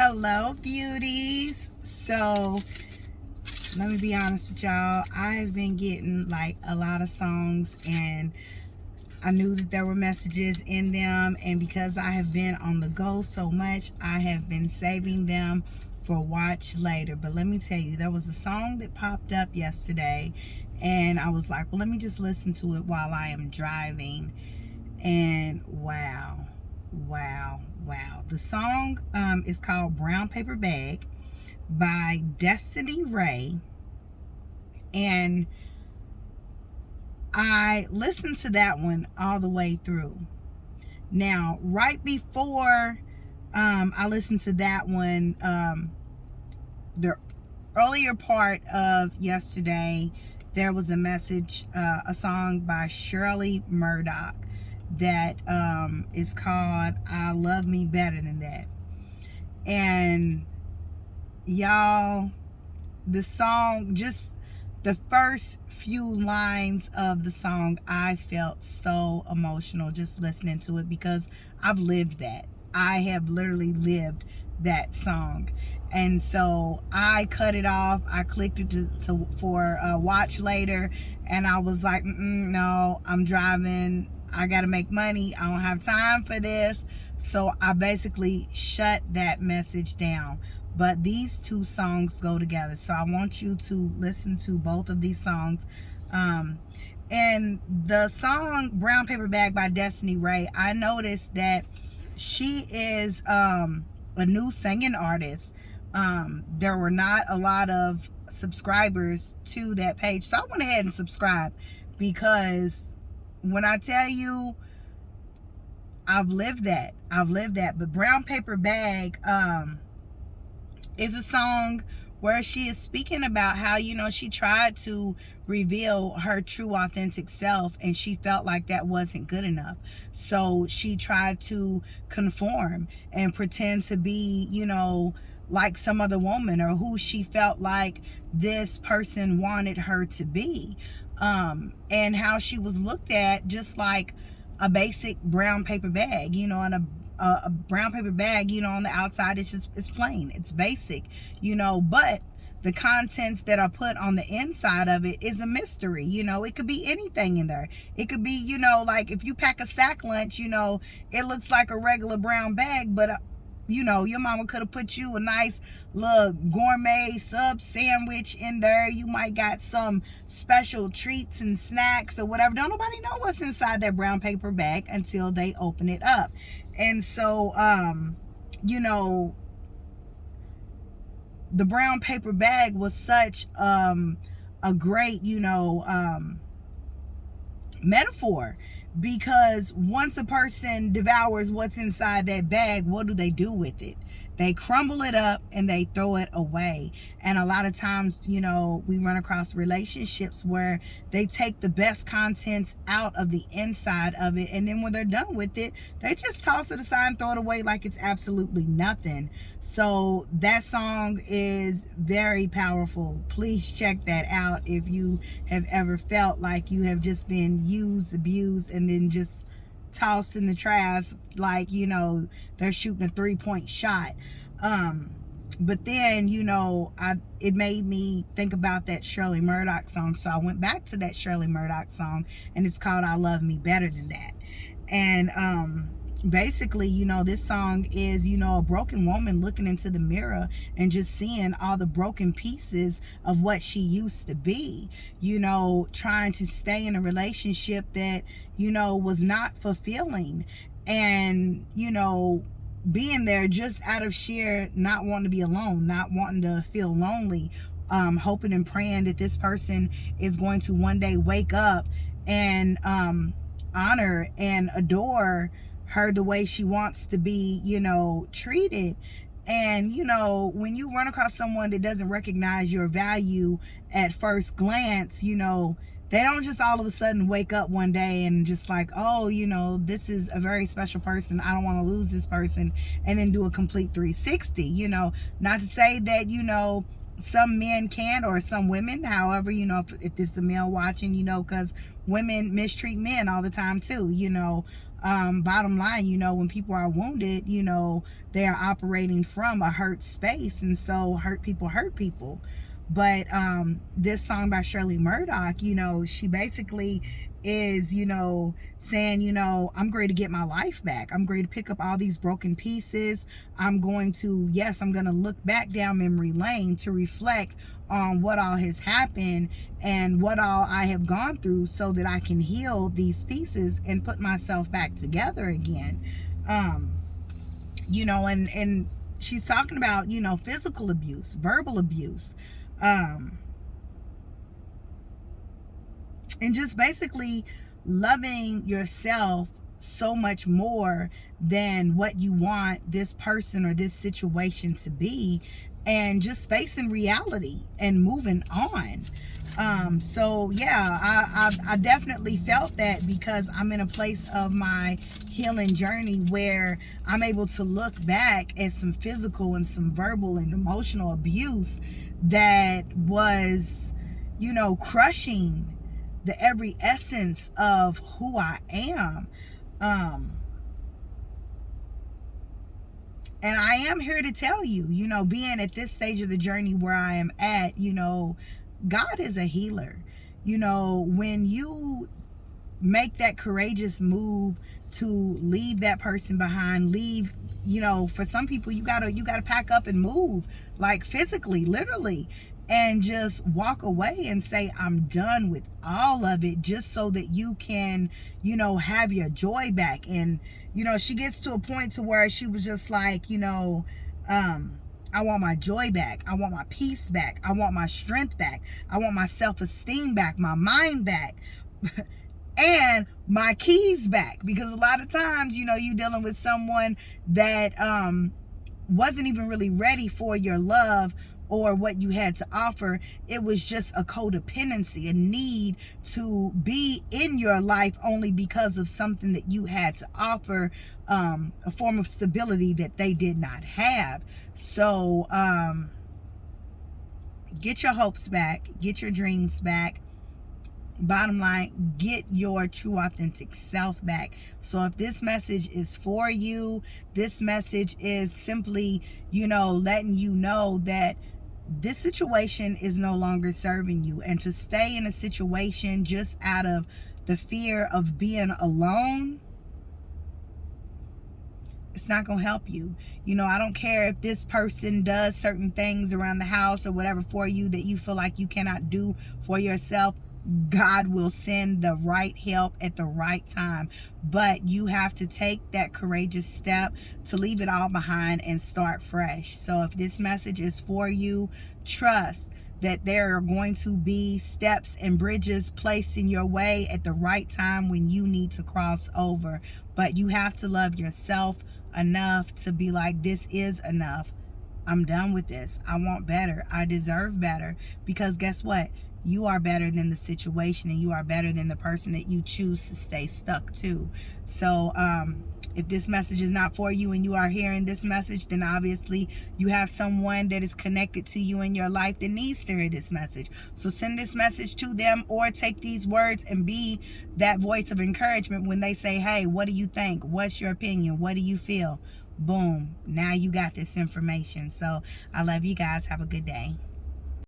Hello, beauties. So, let me be honest with y'all. I have been getting like a lot of songs, and I knew that there were messages in them. And because I have been on the go so much, I have been saving them for watch later. But let me tell you, there was a song that popped up yesterday, and I was like, well, let me just listen to it while I am driving. And wow. The song is called Brown Paper Bag by Destiny Ray. And I listened to that one all the way through. Now, right before I listened to that one, the earlier part of yesterday, there was a message, a song by Shirley Murdoch that is called I Love Me Better Than That. And y'all, the song, just the first few lines of the song, I felt so emotional just listening to it, because I've lived that. I have literally lived that song. And so I cut it off. I clicked it for watch later, and I was like, no, I'm driving. I got to make money. I don't have time for this. So I basically shut that message down. But these two songs go together. So I want you to listen to both of these songs. And the song Brown Paper Bag by Destiny Ray, I noticed that she is a new singing artist. There were not a lot of subscribers to that page. So I went ahead and subscribed, because when I tell you, I've lived that. But Brown Paper Bag is a song where she is speaking about how, she tried to reveal her true authentic self, and she felt like that wasn't good enough. So she tried to conform and pretend to be, like some other woman, or who she felt like this person wanted her to be. And how she was looked at just like a basic brown paper bag, and a brown paper bag, on the outside, it's plain, it's basic, but the contents that are put on the inside of it is a mystery. It could be anything in there. It could be, like if you pack a sack lunch, it looks like a regular brown bag, but your mama could have put you a nice little gourmet sub sandwich in there. You might got some special treats and snacks or whatever. Don't nobody know what's inside that brown paper bag until they open it up. And so, the brown paper bag was such a great, metaphor, because once a person devours what's inside that bag, what do they do with it? They crumble it up and they throw it away. And a lot of times, we run across relationships where they take the best contents out of the inside of it, and then when they're done with it, they just toss it aside and throw it away like it's absolutely nothing. So that song is very powerful. Please check that out if you have ever felt like you have just been used, abused, and then just tossed in the trash, like, they're shooting a 3-point shot. But then, it made me think about that Shirley Murdoch song. So I went back to that Shirley Murdoch song, and it's called I Love Me Better Than That. And basically, this song is, a broken woman looking into the mirror and just seeing all the broken pieces of what she used to be, trying to stay in a relationship that, was not fulfilling, and, being there just out of sheer not wanting to be alone, not wanting to feel lonely, hoping and praying that this person is going to one day wake up and honor and adore her the way she wants to be, treated. And, when you run across someone that doesn't recognize your value at first glance, they don't just all of a sudden wake up one day and just like, oh, this is a very special person, I don't want to lose this person, and then do a complete 360. Not to say that, some men can, or some women, however, if it's a male watching, because women mistreat men all the time too, Bottom line, when people are wounded, they are operating from a hurt space, and so hurt people. But this song by Shirley Murdoch, she basically is, saying, I'm going to get my life back. I'm going to pick up all these broken pieces. I'm going to look back down memory lane to reflect on what all has happened and what all I have gone through, so that I can heal these pieces and put myself back together again. And she's talking about, physical abuse, verbal abuse, and just basically loving yourself so much more than what you want this person or this situation to be, and just facing reality and moving on. So yeah, I definitely felt that, because I'm in a place of my healing journey where I'm able to look back at some physical and some verbal and emotional abuse that was, crushing the every essence of who I am. And I am here to tell you, being at this stage of the journey where I am at, God is a healer. When you make that courageous move to leave that person behind, for some people, you gotta pack up and move, like physically, literally, and just walk away and say, I'm done with all of it, just so that you can, have your joy back. And, she gets to a point to where she was just like, I want my joy back. I want my peace back. I want my strength back. I want my self-esteem back, my mind back, and my keys back. Because a lot of times, you dealing with someone that wasn't even really ready for your love or what you had to offer. It was just a codependency, a need to be in your life only because of something that you had to offer, a form of stability that they did not have. So get your hopes back, get your dreams back. Bottom line, get your true authentic self back. So if this message is for you, this message is simply, letting you know that this situation is no longer serving you, and to stay in a situation just out of the fear of being alone, it's not going to help you. I don't care if this person does certain things around the house or whatever for you that you feel like you cannot do for yourself. God will send the right help at the right time, but you have to take that courageous step to leave it all behind and start fresh. So if this message is for you, trust that there are going to be steps and bridges placed in your way at the right time when you need to cross over. But you have to love yourself enough to be like, this is enough. I'm done with this. I want better. I deserve better. Because guess what? You are better than the situation, and you are better than the person that you choose to stay stuck to. So if this message is not for you and you are hearing this message, then obviously you have someone that is connected to you in your life that needs to hear this message. So send this message to them, or take these words and be that voice of encouragement when they say, hey, what do you think? What's your opinion? What do you feel? Boom. Now you got this information. So I love you guys. Have a good day.